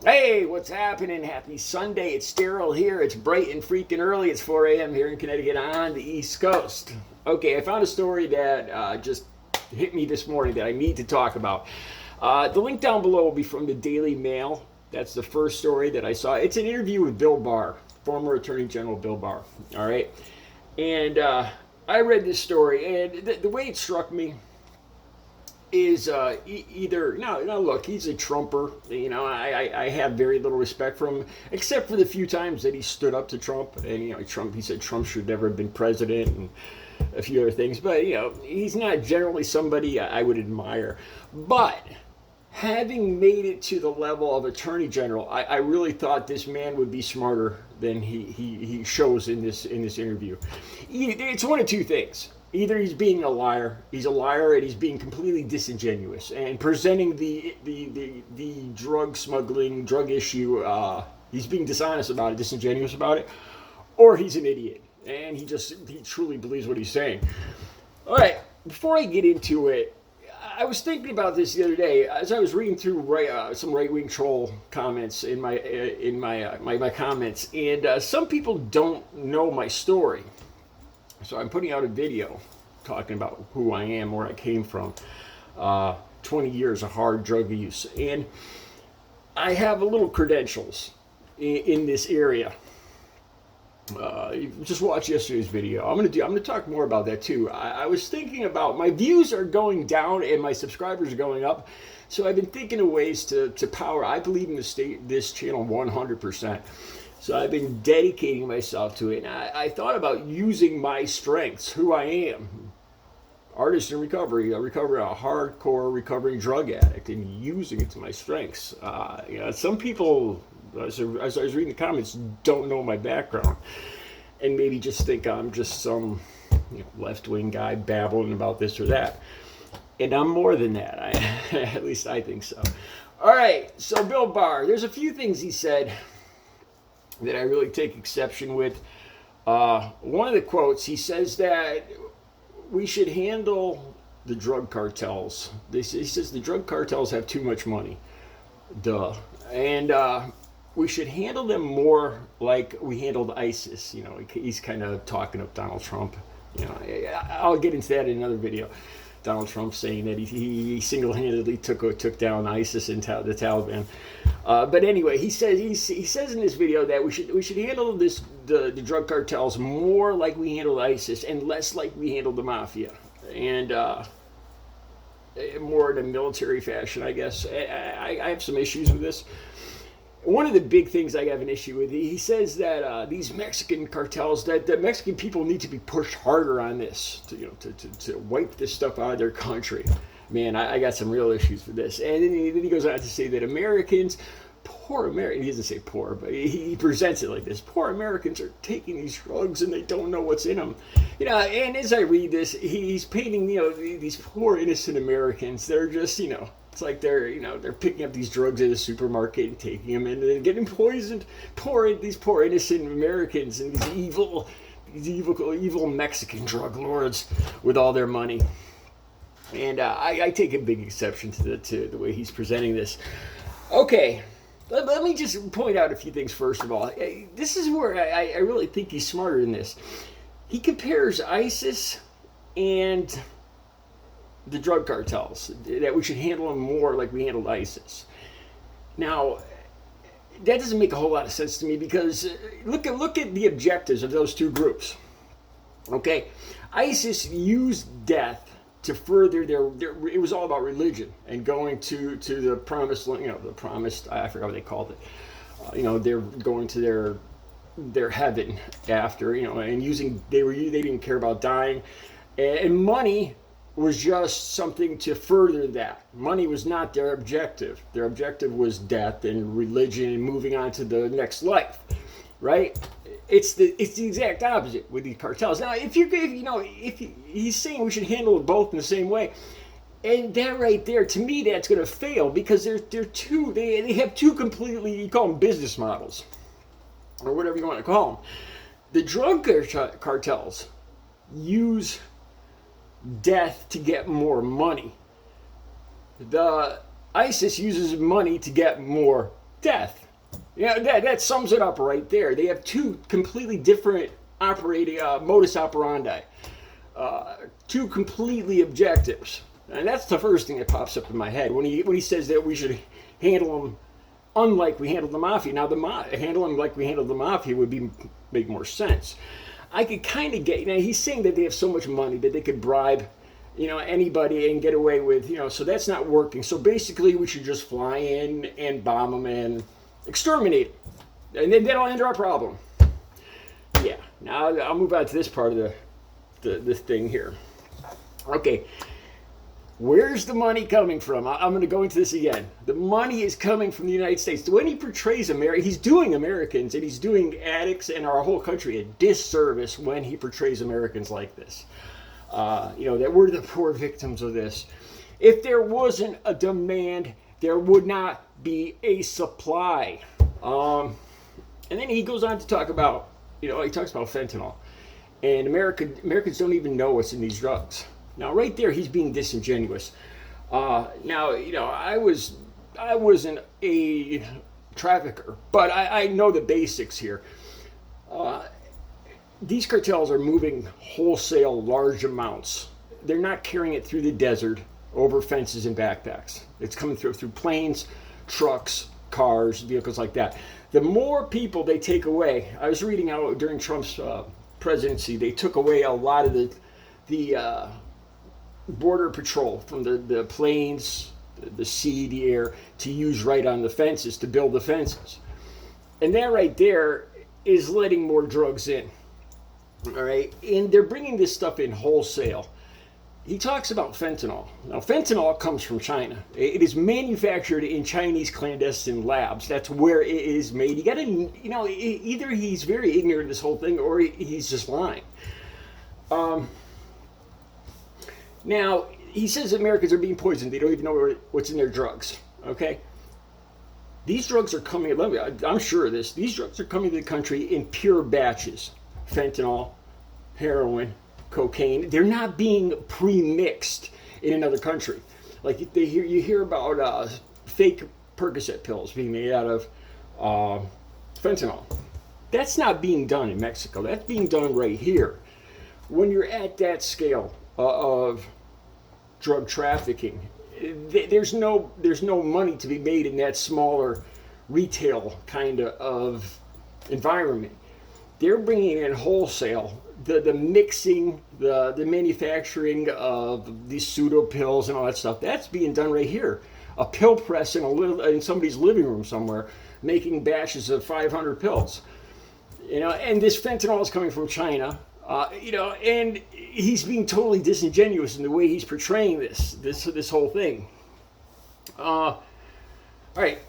Hey, what's happening? Happy Sunday. It's Daryl here. It's bright and freaking early. It's 4 a.m. here in Connecticut on the East Coast. Okay, I found a story that just hit me this morning that I need to talk about. The link down below will be from the Daily Mail. That's the first story that I saw. It's an interview with Bill Barr, former Attorney General Bill Barr. All right. And I read this story, and the way it struck me is either no look, he's a Trumper. I have very little respect for him, except for the few times that he stood up to Trump. And he said Trump should never have been president and a few other things. But he's not generally somebody I would admire. But having made it to the level of Attorney General, I really thought this man would be smarter than he shows in this interview. It's one of two things. Either he's being a liar and he's being completely disingenuous and presenting the drug smuggling, drug issue, he's being dishonest about it, disingenuous about it, or he's an idiot and he truly believes what he's saying. All right, before I get into it, I was thinking about this the other day as I was reading through some right-wing troll comments in my comments, and some people don't know my story. So I'm putting out a video talking about who I am, where I came from, 20 years of hard drug use. And I have a little credentials in this area. Just watch yesterday's video. I'm gonna talk more about that too. I was thinking about, my views are going down and my subscribers are going up. So I've been thinking of ways to power. I believe in this channel 100%. So I've been dedicating myself to it, and I thought about using my strengths, who I am, artist in recovery, a hardcore recovering drug addict, and using it to my strengths. Some people, as I was reading the comments, don't know my background, and maybe just think I'm just some left-wing guy babbling about this or that. And I'm more than that. At least I think so. All right, so Bill Barr, there's a few things he said that I really take exception with. One of the quotes, he says that we should handle the drug cartels. He says the drug cartels have too much money. Duh. And we should handle them more like we handled ISIS. He's kind of talking up Donald Trump. I'll get into that in another video. Donald Trump saying that he single-handedly took down ISIS and the Taliban. But anyway, he says in this video that we should handle the drug cartels more like we handled ISIS and less like we handled the mafia, and more in a military fashion, I guess. I have some issues with this. One of the big things I have an issue with, he says that these Mexican cartels, that the Mexican people need to be pushed harder on this to wipe this stuff out of their country. Man, I got some real issues with this. And then he goes on to say that poor Americans, he doesn't say poor, but he presents it like this: poor Americans are taking these drugs and they don't know what's in them. And as I read this, he's painting, these poor innocent Americans. They're just, it's like they're picking up these drugs at a supermarket and taking them in and then getting poisoned. These poor innocent Americans and these evil Mexican drug lords with all their money. And I take a big exception to the way he's presenting this. Okay, let me just point out a few things first of all. This is where I really think he's smarter than this. He compares ISIS and the drug cartels, that we should handle them more like we handled ISIS. Now, that doesn't make a whole lot of sense to me, because look at the objectives of those two groups. Okay, ISIS used death to further their it was all about religion and going to the promised land, the promised, I forgot what they called it. They're going to their heaven after, and they didn't care about dying, and money was just something to further that. Money was not their objective. Their objective was death and religion and moving on to the next life, right? It's the exact opposite with these cartels. Now, if he's saying we should handle it both in the same way, and that right there, to me, that's going to fail, because they have two completely, you call them business models, or whatever you want to call them. The drug cartels use death to get more money. The ISIS uses money to get more death. Yeah, that sums it up right there. They have two completely different operating modus operandi, two completely objectives, and that's the first thing that pops up in my head when he says that we should handle them unlike we handled the mafia. Now, handle them like we handled the mafia would make more sense. I could kind of get. He's saying that they have so much money that they could bribe, anybody and get away with, so that's not working. So basically, we should just fly in and bomb them and exterminate them, and then that'll end our problem. Yeah. Now I'll move on to this part of the thing here. Okay. Where's the money coming from? I'm going to go into this again. The money is coming from the United States. When he portrays America, he's doing Americans and he's doing addicts and our whole country a disservice when he portrays Americans like this. That we're the poor victims of this. If there wasn't a demand, there would not be a supply. And then he goes on to talk about, he talks about fentanyl. And Americans don't even know what's in these drugs. Now, right there, he's being disingenuous. I wasn't a trafficker, but I know the basics here. These cartels are moving wholesale large amounts. They're not carrying it through the desert over fences and backpacks. It's coming through planes, trucks, cars, vehicles like that. The more people they take away, I was reading how during Trump's presidency, they took away a lot of the border patrol from the planes, the sea, the air, to use right on the fences, to build the fences. And that right there is letting more drugs in. All right? And they're bringing this stuff in wholesale. He talks about fentanyl. Now, fentanyl comes from China. It is manufactured in Chinese clandestine labs. That's where it is made. You got to, either he's very ignorant of this whole thing or he's just lying. Now, he says Americans are being poisoned. They don't even know what's in their drugs. Okay? These drugs are coming, I'm sure of this, these drugs are coming to the country in pure batches. Fentanyl, heroin, cocaine. They're not being pre-mixed in another country. Like you hear about fake Percocet pills being made out of fentanyl. That's not being done in Mexico. That's being done right here. When you're at that scale of drug trafficking, there's no money to be made in that smaller retail kind of environment. They're bringing in wholesale, the mixing, the manufacturing of these pseudo pills and all that stuff. That's being done right here. A pill press in somebody's living room somewhere, making batches of 500 pills. And this fentanyl is coming from China. And he's being totally disingenuous in the way he's portraying this whole thing. All right.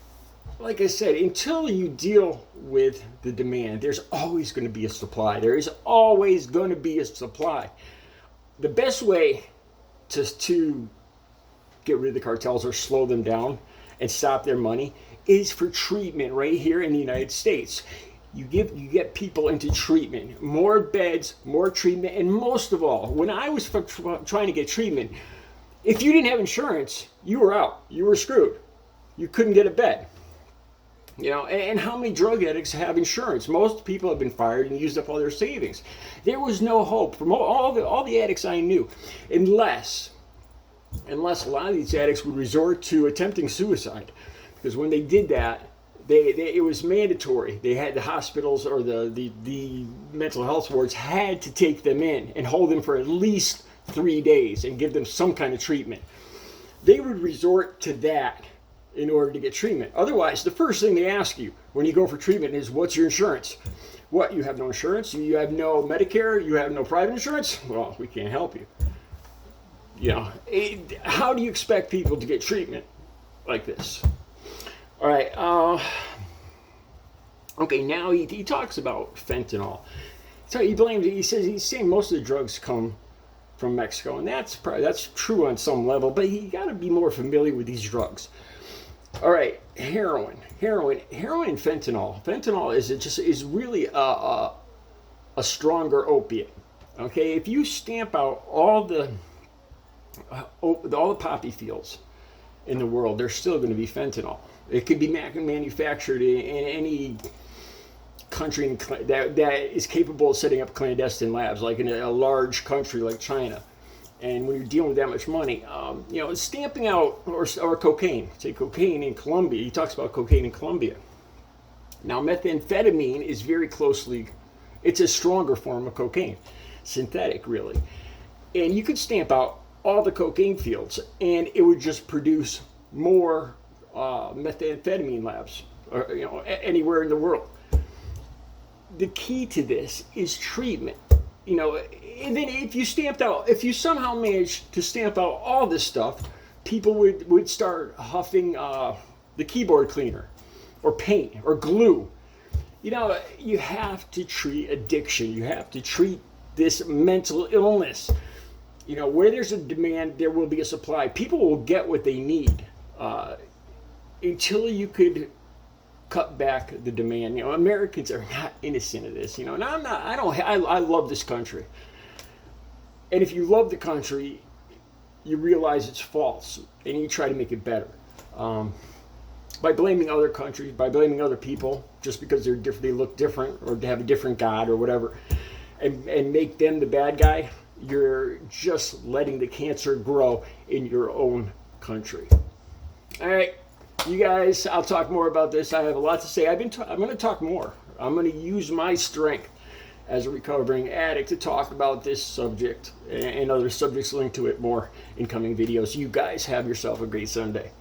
Like I said, until you deal with the demand, there's always going to be a supply. There is always going to be a supply. The best way to get rid of the cartels or slow them down and stop their money is for treatment right here in the United States. You get people into treatment, more beds, more treatment, and most of all, when I was trying to get treatment, if you didn't have insurance, you were out. You were screwed. You couldn't get a bed. And how many drug addicts have insurance? Most people have been fired and used up all their savings. There was no hope from all the addicts I knew, unless a lot of these addicts would resort to attempting suicide, because when they did that, it was mandatory. They had the hospitals or the mental health wards had to take them in and hold them for at least 3 days and give them some kind of treatment. They would resort to that in order to get treatment. Otherwise, the first thing they ask you when you go for treatment is, what's your insurance? What, you have no insurance? You have no Medicare? You have no private insurance? Well, we can't help you. How do you expect people to get treatment like this? All right. Okay, now he talks about fentanyl. So he's saying most of the drugs come from Mexico, and that's true on some level, but you got to be more familiar with these drugs. All right, heroin and fentanyl. Fentanyl is really a stronger opiate. Okay, if you stamp out all the poppy fields in the world, there's still going to be fentanyl. It could be manufactured in any country that is capable of setting up clandestine labs, like in a large country like China. And when you're dealing with that much money, stamping out or cocaine, say cocaine in Colombia, he talks about cocaine in Colombia. Now, methamphetamine is very closely, it's a stronger form of cocaine, synthetic really. And you could stamp out all the cocaine fields and it would just produce more methamphetamine labs anywhere in the world. The key to this is treatment. And then if you somehow manage to stamp out all this stuff, people would start huffing the keyboard cleaner or paint or glue. You have to treat addiction. You have to treat this mental illness. Where there's a demand, there will be a supply. People will get what they need until you could cut back the demand. Americans are not innocent of this. And I'm not. I love this country. And if you love the country, you realize it's false, and you try to make it better. By blaming other countries, by blaming other people, just because they're different, they look different, or they have a different God or whatever, and make them the bad guy, you're just letting the cancer grow in your own country. All right, you guys, I'll talk more about this. I have a lot to say. I'm going to talk more. I'm going to use my strength as a recovering addict to talk about this subject and other subjects linked to it more in coming videos. You guys have yourself a great Sunday.